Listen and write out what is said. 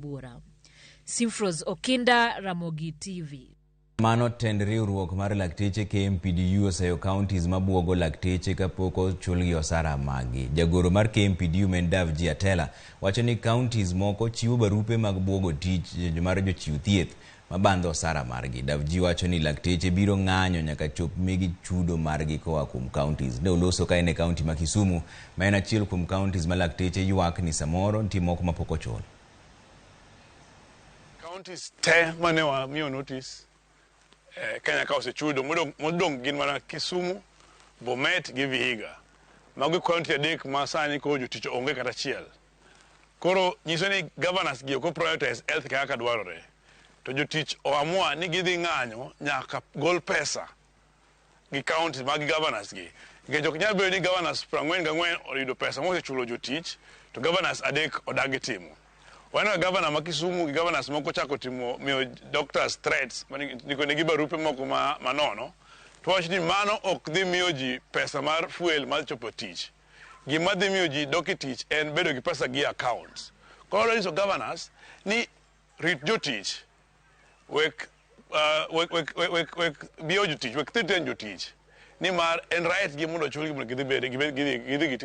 Bura. Simfros Okinda, Ramogi TV. Mano tend riwruok mar lakteche KMPDU oseyo counties mabuogo lakteche kapoko chulgi osara magi. Jagoro mar KMPDU Mendav Jiatela wacho ni counties moko chiwo barupe mag buogo tich mar jochiw thieth mabandho osara margi. Davji wacho ni lakteche biro ng'anyo nyaka chop migi chudo margi koa kuom counties. Ne oloso ka ene county ma Kisumu ma en achiel kuom counties ma lakteche ywak ni samoro nitie moko mapok ochul. Counties te mane wa miyo notice Kenya ka osechudo modong gin mana Kisumu, Bomet gi Vihiga. Mago county adek ma sani ko jotich onge kata achiel. Koro nyiso ni governors gi ok prioritize health kaka dwarore. To jotich oamua ni gidhi ng'anyo nyaka gol pesa gi county mag governors gi. Nikech ok nyal bedo ni governors 44 oyudo pesa mosechulo jotich to governors adek odagi timo. Wana governor ma Kisumu gi governors moko chako timo miyo doctors threats niko ne gibarupe moko manono to wacho ni mano ok dhi miyo ji pesa mar fuel mar chopo tich. Gima dhi miyo ji doki tich en bedo gi pesa gi accounts. Koro nyiso governors ni rit jotich wek biyo jotich wek thiten jotich ni mar en right gi mondo chulgi mondo gidhi bede gidhi